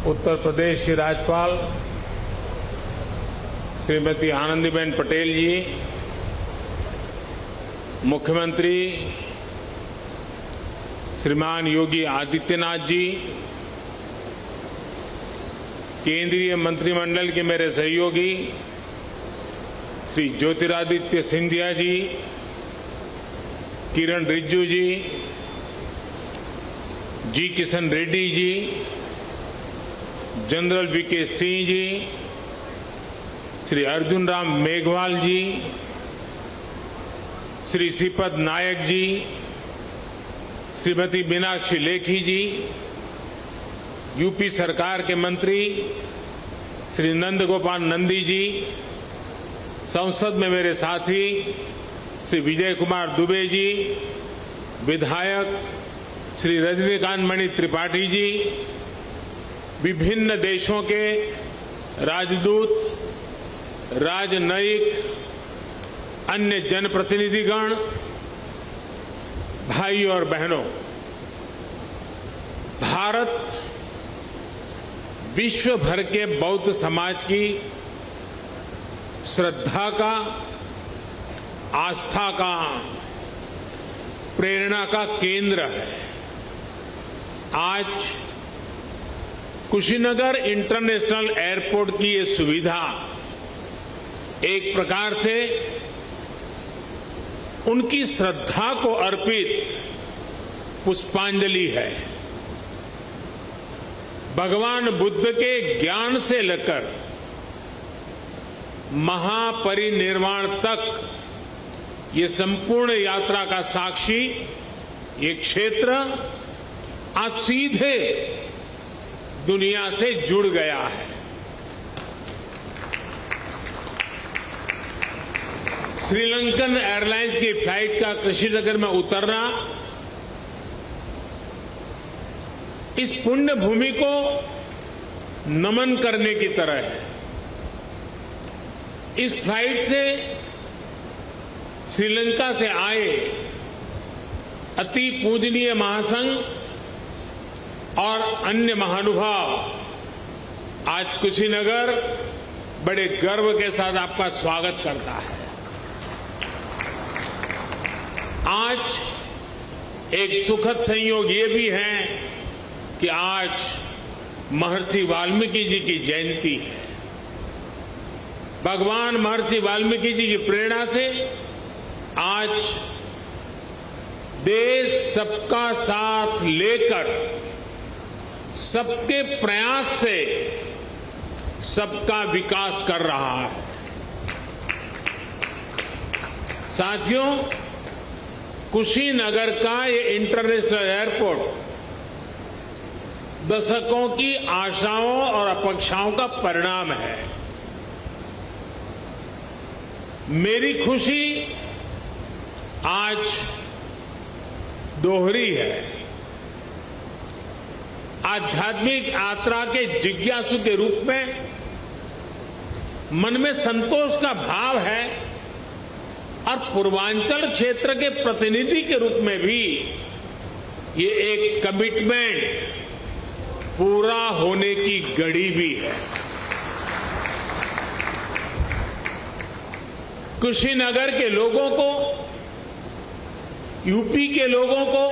उत्तर प्रदेश की राज्यपाल श्रीमती आनंदीबेन पटेल जी, मुख्यमंत्री श्रीमान योगी आदित्यनाथ जी, केंद्रीय मंत्रिमंडल के मेरे सहयोगी श्री ज्योतिरादित्य सिंधिया जी, किरण रिजिजू जी, जी किशन रेड्डी जी, जनरल वीके सिंह जी, श्री अर्जुन राम मेघवाल जी, श्री श्रीपद नायक जी, श्रीमती मीनाक्षी लेखी जी, यूपी सरकार के मंत्री श्री नंद गोपाल नंदी जी, संसद में मेरे साथी श्री विजय कुमार दुबे जी, विधायक श्री रजनीकांत मणि त्रिपाठी जी, विभिन्न देशों के राजदूत, राजनयिक, अन्य जनप्रतिनिधिगण, भाई और बहनों, भारत विश्व भर के बौद्ध समाज की श्रद्धा का, आस्था का, प्रेरणा का केंद्र है। आज कुशीनगर इंटरनेशनल एयरपोर्ट की ये सुविधा एक प्रकार से उनकी श्रद्धा को अर्पित पुष्पांजलि है। भगवान बुद्ध के ज्ञान से लेकर महापरिनिर्वाण तक ये संपूर्ण यात्रा का साक्षी ये क्षेत्र आज सीधे दुनिया से जुड़ गया है। श्रीलंकन एयरलाइंस की फ्लाइट का कुशीनगर में उतरना इस पुण्य भूमि को नमन करने की तरह है। इस फ्लाइट से श्रीलंका से आए अति पूजनीय महासंघ और अन्य महानुभाव आज कुशीनगर बड़े गर्व के साथ आपका स्वागत करता है। आज एक सुखद संयोग ये भी है कि आज महर्षि वाल्मीकि जी की जयंती है। भगवान महर्षि वाल्मीकि जी की प्रेरणा से आज देश सबका साथ लेकर, सबके प्रयास से सबका विकास कर रहा है। साथियों, कुशीनगर का ये इंटरनेशनल एयरपोर्ट दशकों की आशाओं और अपेक्षाओं का परिणाम है। मेरी खुशी आज दोहरी है। आध्यात्मिक यात्रा के जिज्ञासु के रूप में मन में संतोष का भाव है और पूर्वांचल क्षेत्र के प्रतिनिधि के रूप में भी ये एक कमिटमेंट पूरा होने की घड़ी भी है। कुशीनगर के लोगों को, यूपी के लोगों को,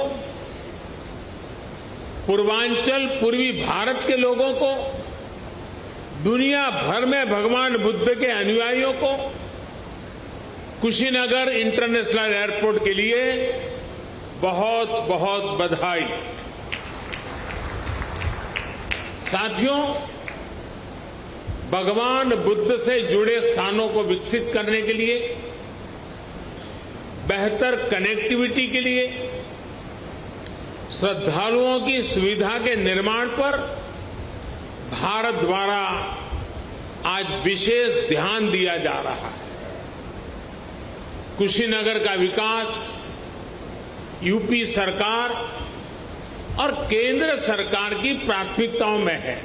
पूर्वांचल पूर्वी भारत के लोगों को, दुनिया भर में भगवान बुद्ध के अनुयायियों को कुशीनगर इंटरनेशनल एयरपोर्ट के लिए बहुत बहुत बधाई। साथियों, भगवान बुद्ध से जुड़े स्थानों को विकसित करने के लिए, बेहतर कनेक्टिविटी के लिए, श्रद्धालुओं की सुविधा के निर्माण पर भारत द्वारा आज विशेष ध्यान दिया जा रहा है। कुशीनगर का विकास यूपी सरकार और केंद्र सरकार की प्राथमिकताओं में है।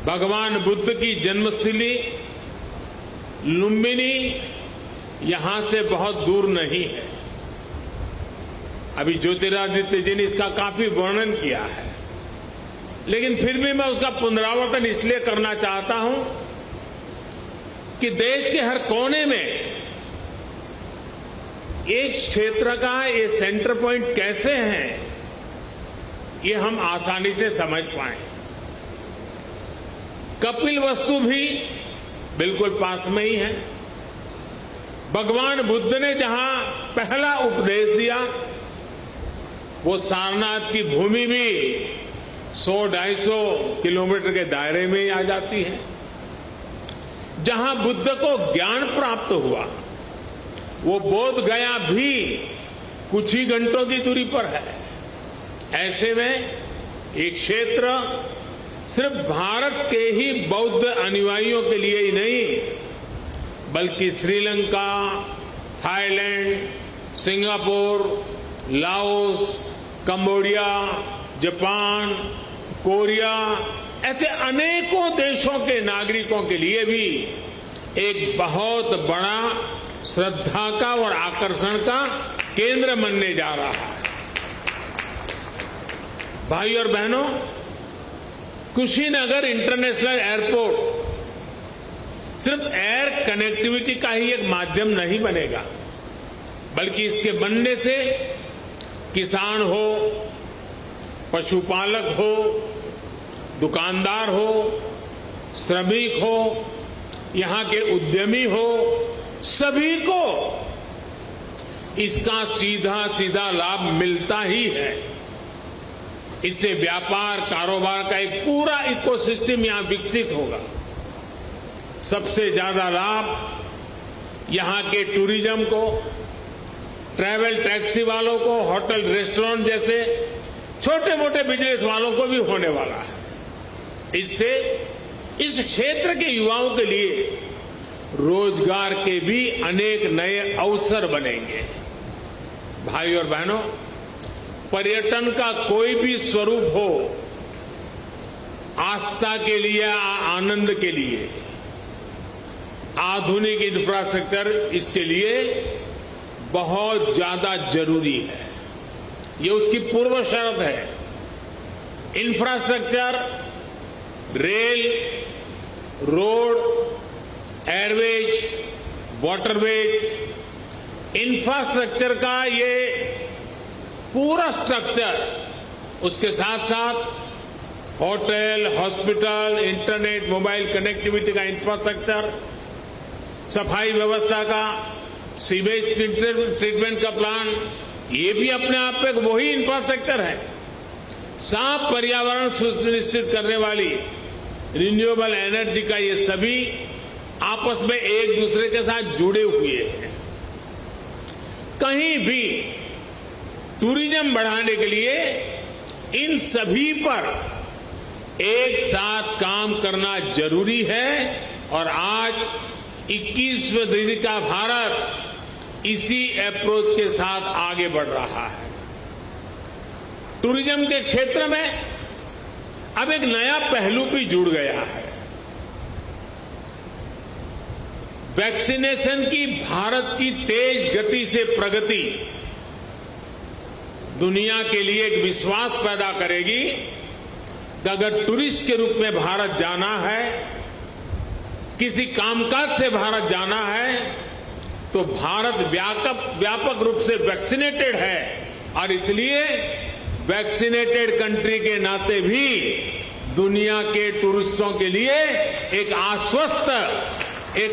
भगवान बुद्ध की जन्मस्थली लुम्बिनी यहां से बहुत दूर नहीं है। अभी ज्योतिरादित्य जी ने इसका काफी वर्णन किया है। लेकिन फिर भी मैं उसका पुनरावर्तन इसलिए करना चाहता हूं कि देश के हर कोने में इस क्षेत्र का ये सेंटर पॉइंट कैसे हैं, ये हम आसानी से समझ पाए। कपिलवस्तु भी बिल्कुल पास में ही है। भगवान बुद्ध ने जहां पहला उपदेश दिया, वो सारनाथ की भूमि भी 100-250 किलोमीटर के दायरे में ही आ जाती है। जहां बुद्ध को ज्ञान प्राप्त हुआ, वो बोध गया भी कुछ ही घंटों की दूरी पर है। ऐसे में ये क्षेत्र सिर्फ भारत के ही बौद्ध अनुयायियों के लिए ही नहीं, बल्कि Sri Lanka, Thailand, Singapore, Laos, Cambodia, Japan, Korea, ऐसे अनेकों देशों के नागरिकों के लिए भी एक बहुत बड़ा श्रद्धा का और आकर्षण का केंद्र बनने जा रहा है। भाई और बहनों, कुशीनगर इंटरनेशनल एयरपोर्ट सिर्फ एयर कनेक्टिविटी का ही एक माध्यम नहीं बनेगा, बल्कि इसके बनने से किसान हो, पशुपालक हो, दुकानदार हो, श्रमिक हो, यहां के उद्यमी हो, सभी को इसका सीधा सीधा लाभ मिलता ही है। इससे व्यापार कारोबार का एक पूरा इकोसिस्टम यहां विकसित होगा। सबसे ज्यादा लाभ यहां के टूरिज्म को, ट्रैवल टैक्सी वालों को, होटल रेस्टोरेंट जैसे छोटे मोटे बिजनेस वालों को भी होने वाला है। इससे इस क्षेत्र के युवाओं के लिए रोजगार के भी अनेक नए अवसर बनेंगे। भाई और बहनों, पर्यटन का कोई भी स्वरूप हो, आस्था के लिए, आनंद के लिए आधुनिक इंफ्रास्ट्रक्चर इसके लिए बहुत ज्यादा जरूरी है। ये उसकी पूर्व शर्त है। Infrastructure, rail, road, Airways, waterways, infrastructure का ये पूरा स्ट्रक्चर, उसके साथ साथ hotel, hospital, internet, mobile connectivity का इंफ्रास्ट्रक्चर, सफाई व्यवस्था का, सीवेज ट्रीटमेंट का प्लान, ये भी अपने आप में वही इंफ्रास्ट्रक्चर है। साफ पर्यावरण सुनिश्चित करने वाली रिन्यूएबल एनर्जी का ये सभी आपस में एक दूसरे के साथ जुड़े हुए हैं। कहीं भी टूरिज्म बढ़ाने के लिए इन सभी पर एक साथ काम करना जरूरी है और आज 21वीं सदी का भारत इसी अप्रोच के साथ आगे बढ़ रहा है। टूरिज्म के क्षेत्र में अब एक नया पहलू भी जुड़ गया है। वैक्सीनेशन की भारत की तेज गति से प्रगति दुनिया के लिए एक विश्वास पैदा करेगी कि अगर टूरिस्ट के रूप में भारत जाना है, किसी कामकाज से भारत जाना है, तो भारत व्यापक रूप से वैक्सीनेटेड है और इसलिए वैक्सीनेटेड कंट्री के नाते भी दुनिया के टूरिस्टों के लिए एक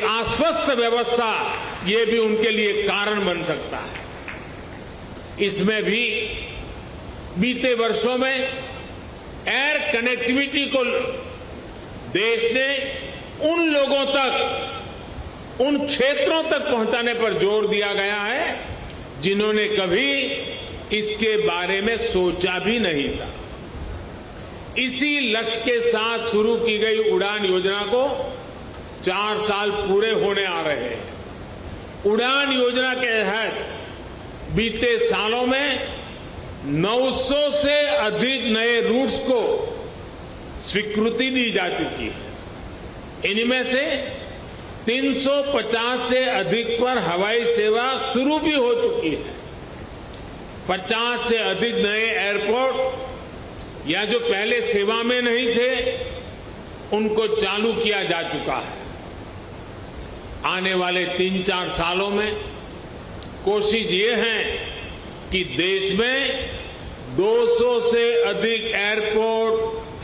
आश्वस्त व्यवस्था ये भी उनके लिए कारण बन सकता है। इसमें भी बीते वर्षों में एयर कनेक्टिविटी को देश ने उन लोगों तक, उन क्षेत्रों तक पहुंचाने पर जोर दिया गया है जिन्होंने कभी इसके बारे में सोचा भी नहीं था। इसी लक्ष्य के साथ शुरू की गई उड़ान योजना को 4 साल पूरे होने आ रहे हैं। उड़ान योजना के तहत बीते सालों में 900 से अधिक नए रूट्स को स्वीकृति दी जा चुकी है। इनमें से 350 से अधिक पर हवाई सेवा शुरू भी हो चुकी है। 50 से अधिक नए एयरपोर्ट या जो पहले सेवा में नहीं थे उनको चालू किया जा चुका है। आने वाले 3-4 सालों में कोशिश ये है कि देश में 200 से अधिक एयरपोर्ट,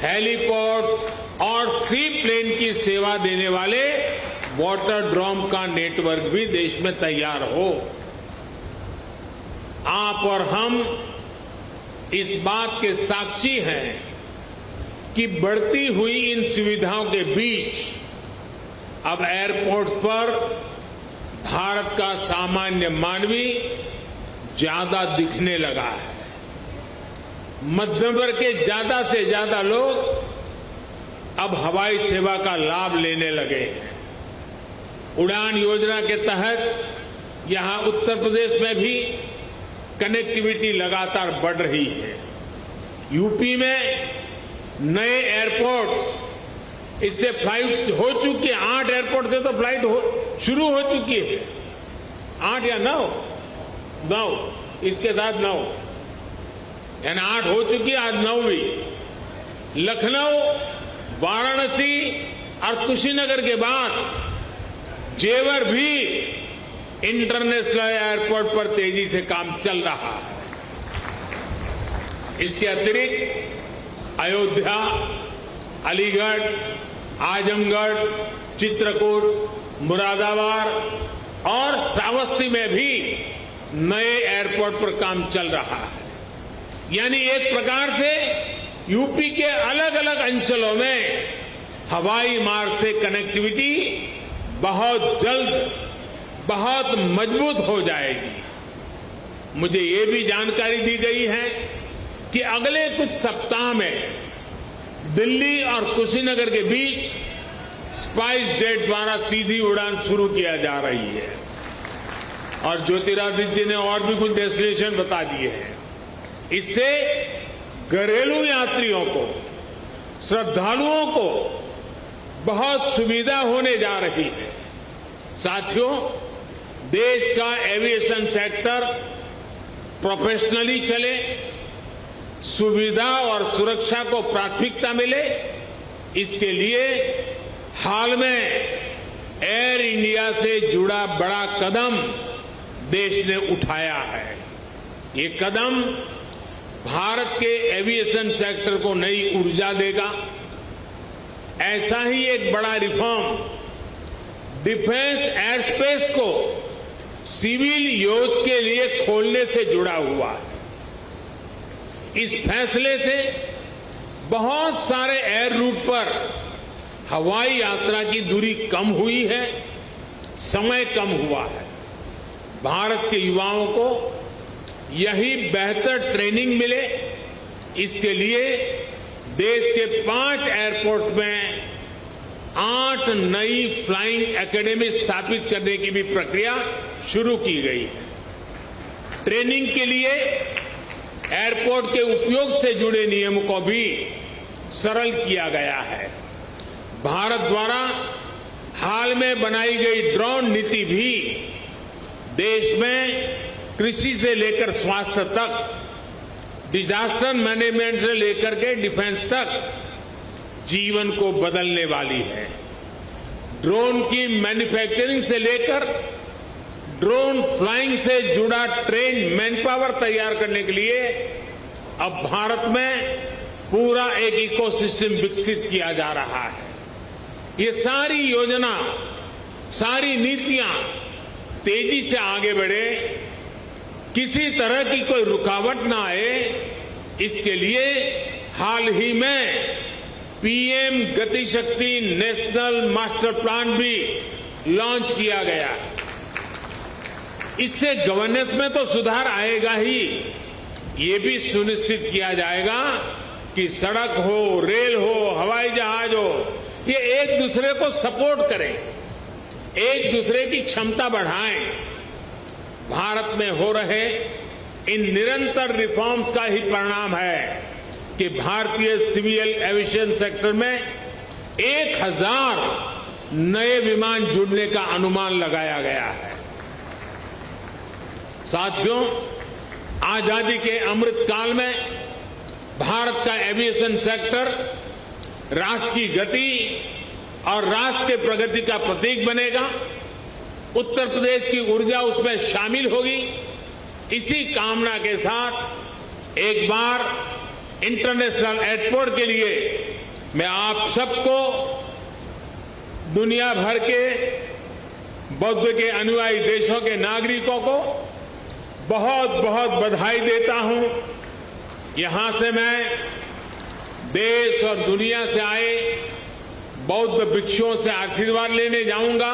हेलीपोर्ट और सी प्लेन की सेवा देने वाले वाटर ड्रोम का नेटवर्क भी देश में तैयार हो। आप और हम इस बात के साक्षी हैं कि बढ़ती हुई इन सुविधाओं के बीच अब एयरपोर्ट पर भारत का सामान्य मानवी ज्यादा दिखने लगा है। मध्यम वर्ग के ज्यादा से ज्यादा लोग अब हवाई सेवा का लाभ लेने लगे हैं। उड़ान योजना के तहत यहां उत्तर प्रदेश में भी कनेक्टिविटी लगातार बढ़ रही है। यूपी में नए एयरपोर्ट्स, इससे फ्लाइट हो चुकी है। 8 एयरपोर्ट से तो फ्लाइट शुरू हो चुकी है। 8 या 9, इसके साथ 9, यानी 8 हो चुकी है, आज 9वीं। लखनऊ, वाराणसी और कुशीनगर के बाद जेवर भी इंटरनेशनल एयरपोर्ट पर तेजी से काम चल रहा है। इसके अतिरिक्त अयोध्या, अलीगढ़, आजमगढ़, चित्रकूट, मुरादाबाद और श्रावस्ती में भी नए एयरपोर्ट पर काम चल रहा है। यानी एक प्रकार से यूपी के अलग अलग अंचलों में हवाई मार्ग से कनेक्टिविटी बहुत जल्द, बहुत मजबूत हो जाएगी। मुझे ये भी जानकारी दी गई है कि अगले कुछ सप्ताह में दिल्ली और कुशीनगर के बीच स्पाइस जेट द्वारा सीधी उड़ान शुरू किया जा रही है। और ज्योतिरादित्य जी ने और भी कुछ डेस्टिनेशन बता दिए हैं। इससे घरेलू यात्रियों को, श्रद्धालुओं को बहुत सुविधा होने जा रही है। साथियों, देश का एविएशन सेक्टर प्रोफेशनली चले, सुविधा और सुरक्षा को प्राथमिकता मिले, इसके लिए हाल में एयर इंडिया से जुड़ा बड़ा कदम देश ने उठाया है। ये कदम भारत के एविएशन सेक्टर को नई ऊर्जा देगा। ऐसा ही एक बड़ा रिफॉर्म डिफेंस एयर स्पेस को सिविल यूज के लिए खोलने से जुड़ा हुआ है। इस फैसले से बहुत सारे एयर रूट पर हवाई यात्रा की दूरी कम हुई है, समय कम हुआ है। भारत के युवाओं को यही बेहतर ट्रेनिंग मिले, इसके लिए देश के 5 एयरपोर्ट्स में 8 नई फ्लाइंग एकेडमी स्थापित करने की भी प्रक्रिया शुरू की गई है। ट्रेनिंग के लिए एयरपोर्ट के उपयोग से जुड़े नियमों को भी सरल किया गया है। भारत द्वारा हाल में बनाई गई ड्रोन नीति भी देश में कृषि से लेकर स्वास्थ्य तक, डिजास्टर मैनेजमेंट से लेकर के डिफेंस तक जीवन को बदलने वाली है। ड्रोन की मैन्युफैक्चरिंग से लेकर ड्रोन फ्लाइंग से जुड़ा ट्रेन मैन पावर तैयार करने के लिए अब भारत में पूरा एक इकोसिस्टम विकसित किया जा रहा है। ये सारी योजना, सारी नीतियां तेजी से आगे बढ़े, किसी तरह की कोई रुकावट ना आए, इसके लिए हाल ही में पीएम गति शक्ति नेशनल मास्टर प्लान भी लॉन्च किया गया है। इससे गवर्नेंस में तो सुधार आएगा ही, ये भी सुनिश्चित किया जाएगा कि सड़क हो, रेल हो, हवाई जहाज हो, ये एक दूसरे को सपोर्ट करें, एक दूसरे की क्षमता बढ़ाएं। भारत में हो रहे इन निरंतर रिफॉर्म्स का ही परिणाम है कि भारतीय सिविल एविएशन सेक्टर में 1000 नए विमान जुड़ने का अनुमान लगाया गया है। साथियों, आजादी के अमृत काल में भारत का एविएशन सेक्टर राष्ट्र की गति और राष्ट्र के प्रगति का प्रतीक बनेगा। उत्तर प्रदेश की ऊर्जा उसमें शामिल होगी। इसी कामना के साथ एक बार इंटरनेशनल एयरपोर्ट के लिए मैं आप सबको, दुनिया भर के बौद्ध के अनुयायी देशों के नागरिकों को बहुत बहुत बधाई देता हूं। यहां से मैं देश और दुनिया से आए बौद्ध भिक्षुओं से आशीर्वाद लेने जाऊंगा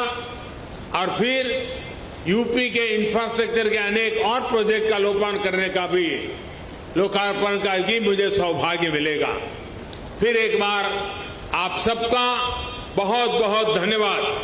और फिर यूपी के इंफ्रास्ट्रक्चर के अनेक और प्रोजेक्ट का लोकार्पण का भी मुझे सौभाग्य मिलेगा। फिर एक बार आप सबका बहुत बहुत धन्यवाद।